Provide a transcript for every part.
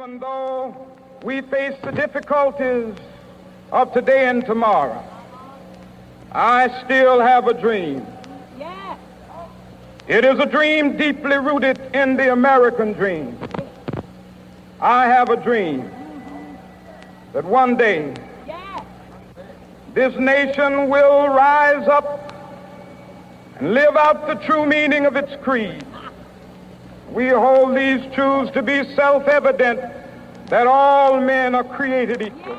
Even though we face the difficulties of today and tomorrow, I still have a dream. Yes. It is a dream deeply rooted in the American dream. I have a dream that one day Yes. this nation will rise up and live out the true meaning of its creed. We hold these truths to be self-evident, that all men are created equal.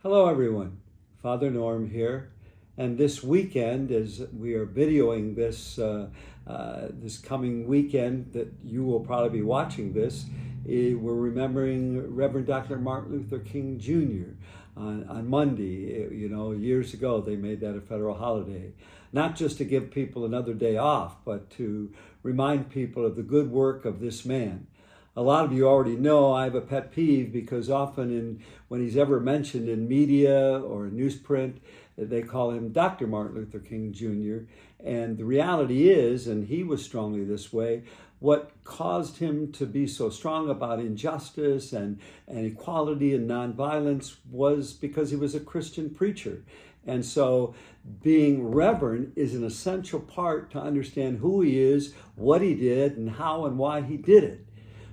Hello everyone, Father Norm here, and this weekend, as we are videoing this this coming weekend that you will probably be watching this, we're remembering Reverend Dr. Martin Luther King Jr. on Monday. You know, years ago they made that a federal holiday, not just to give people another day off, but to remind people of the good work of this man. A lot of you already know I have a pet peeve because often when he's ever mentioned in media or newsprint, they call him Dr. Martin Luther King Jr. And the reality is, and he was strongly this way, what caused him to be so strong about injustice and equality and nonviolence was because he was a Christian preacher. And so being reverend is an essential part to understand who he is, what he did, and how and why he did it.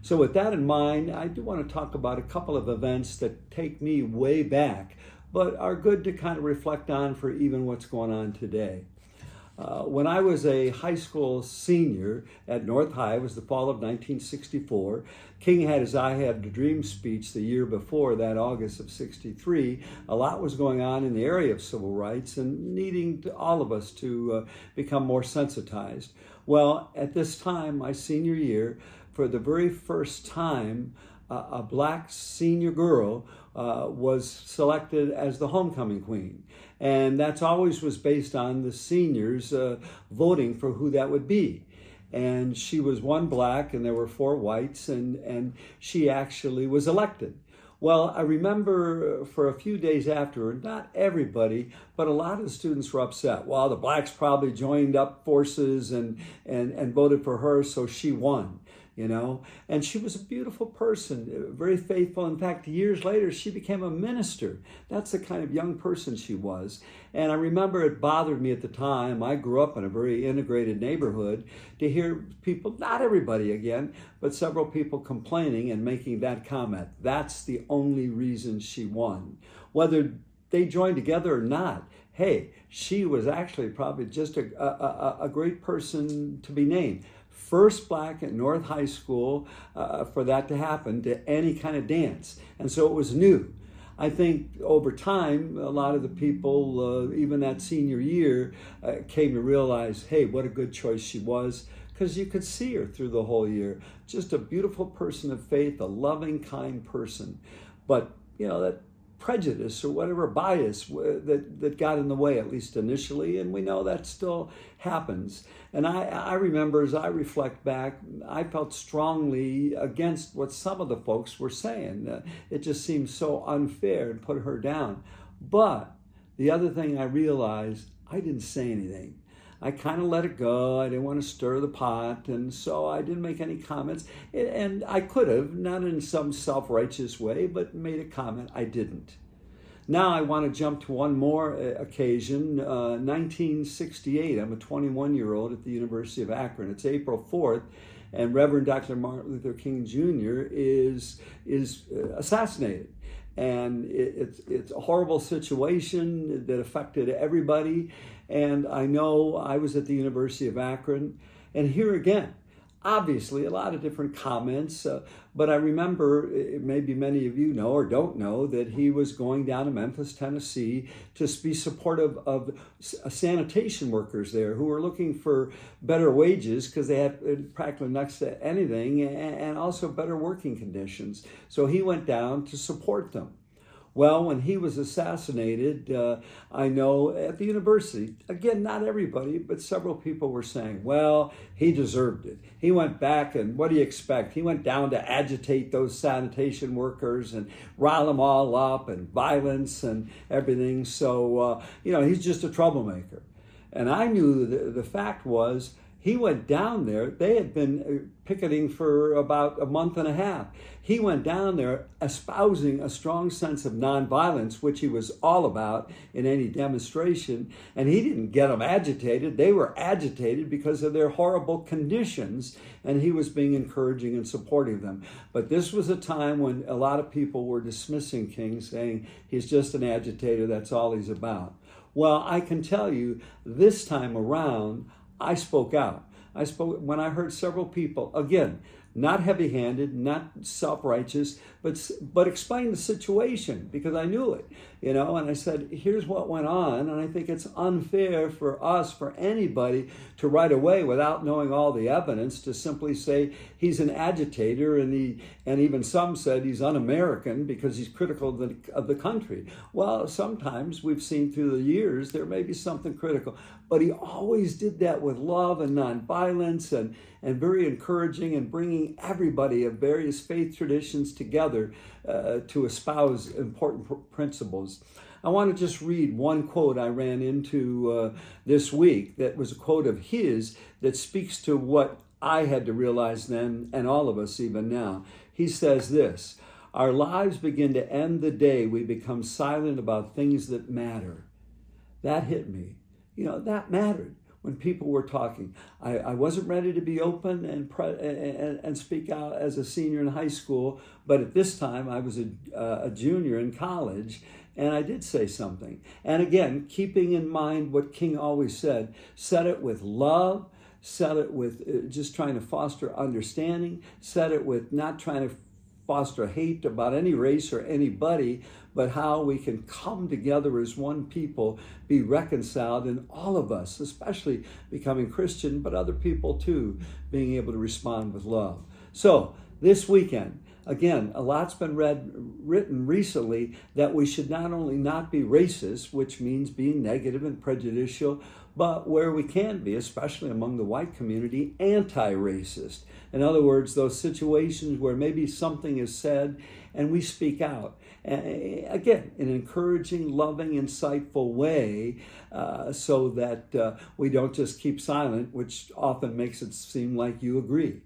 So with that in mind, I do want to talk about a couple of events that take me way back, but are good to kind of reflect on for even what's going on today. When I was a high school senior at North High, it was the fall of 1964, King had his I Had a Dream speech the year before that, August of 63. A lot was going on in the area of civil rights and needing all of us to become more sensitized. Well, at this time, my senior year, for the very first time, a black senior girl was selected as the homecoming queen. And that's always was based on the seniors voting for who that would be. And she was one black and there were four whites, and she actually was elected. Well, I remember for a few days after, not everybody, but a lot of the students were upset. Well, the blacks probably joined up forces and voted for her, so she won. You know, and she was a beautiful person, very faithful. In fact, years later, she became a minister. That's the kind of young person she was. And I remember it bothered me at the time. I grew up in a very integrated neighborhood to hear people, not everybody again, but several people complaining and making that comment. That's the only reason she won. Whether they joined together or not, hey, she was actually probably just a great person to be named. First black at North High School for that to happen to any kind of dance. And so it was new. I think over time, a lot of the people, even that senior year, came to realize, hey, what a good choice she was, because you could see her through the whole year. Just a beautiful person of faith, a loving, kind person. But, you know, that prejudice or whatever bias that got in the way, at least initially, and we know that still happens. And I remember, as I reflect back, I felt strongly against what some of the folks were saying. It just seemed so unfair and put her down. But the other thing I realized, I didn't say anything. I kind of let it go. I didn't want to stir the pot, and so I didn't make any comments. And I could have, not in some self-righteous way, but made a comment. I didn't. Now I want to jump to one more occasion, 1968. I'm a 21-year-old at the University of Akron. It's April 4th, and Reverend Dr. Martin Luther King Jr. is assassinated. And it's a horrible situation that affected everybody. And I know I was at the University of Akron, and here again, obviously a lot of different comments, but I remember, maybe many of you know or don't know, that he was going down to Memphis, Tennessee to be supportive of sanitation workers there who were looking for better wages because they had practically next to anything, and also better working conditions. So he went down to support them. Well, when he was assassinated, I know at the university, again, not everybody, but several people were saying, well, he deserved it. He went back, and what do you expect? He went down to agitate those sanitation workers and rile them all up, and violence and everything. So, he's just a troublemaker. And I knew the fact was, He went down there. They had been picketing for about a month and a half. He went down there espousing a strong sense of nonviolence, which he was all about in any demonstration. And he didn't get them agitated. They were agitated because of their horrible conditions. And he was being encouraging and supporting them. But this was a time when a lot of people were dismissing King, saying he's just an agitator. That's all he's about. Well, I can tell you this time around, I spoke out. I spoke when I heard several people, again, not heavy-handed, not self-righteous, but explain the situation because I knew it, and I said, here's what went on, and I think it's unfair for us, for anybody, to right away, without knowing all the evidence, to simply say he's an agitator, and even some said he's un-American because he's critical of the country. Well, sometimes we've seen through the years there may be something critical, but he always did that with love and nonviolence and very encouraging and bringing everybody of various faith traditions together to espouse important principles. I want to just read one quote I ran into this week that was a quote of his that speaks to what I had to realize then and all of us even now. He says this: "Our lives begin to end the day we become silent about things that matter." That hit me. That mattered. When people were talking, I wasn't ready to be open and speak out as a senior in high school, but at this time I was a junior in college, and I did say something. And again, keeping in mind what King always said it with love, said it with just trying to foster understanding, said it with not trying to foster hate about any race or anybody, but how we can come together as one people, be reconciled, and all of us, especially becoming Christian, but other people too, being able to respond with love. So this weekend, again, a lot's been written recently that we should not only not be racist, which means being negative and prejudicial, but where we can be, especially among the white community, anti-racist. In other words, those situations where maybe something is said and we speak out. Again, in an encouraging, loving, insightful way, so that we don't just keep silent, which often makes it seem like you agree.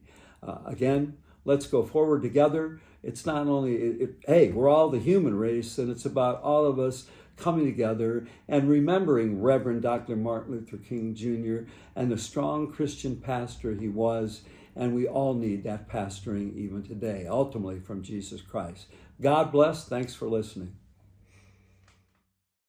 Again, let's go forward together. It's not only, hey, we're all the human race, and it's about all of us coming together and remembering Reverend Dr. Martin Luther King Jr. and the strong Christian pastor he was, and we all need that pastoring even today, ultimately from Jesus Christ. God bless. Thanks for listening.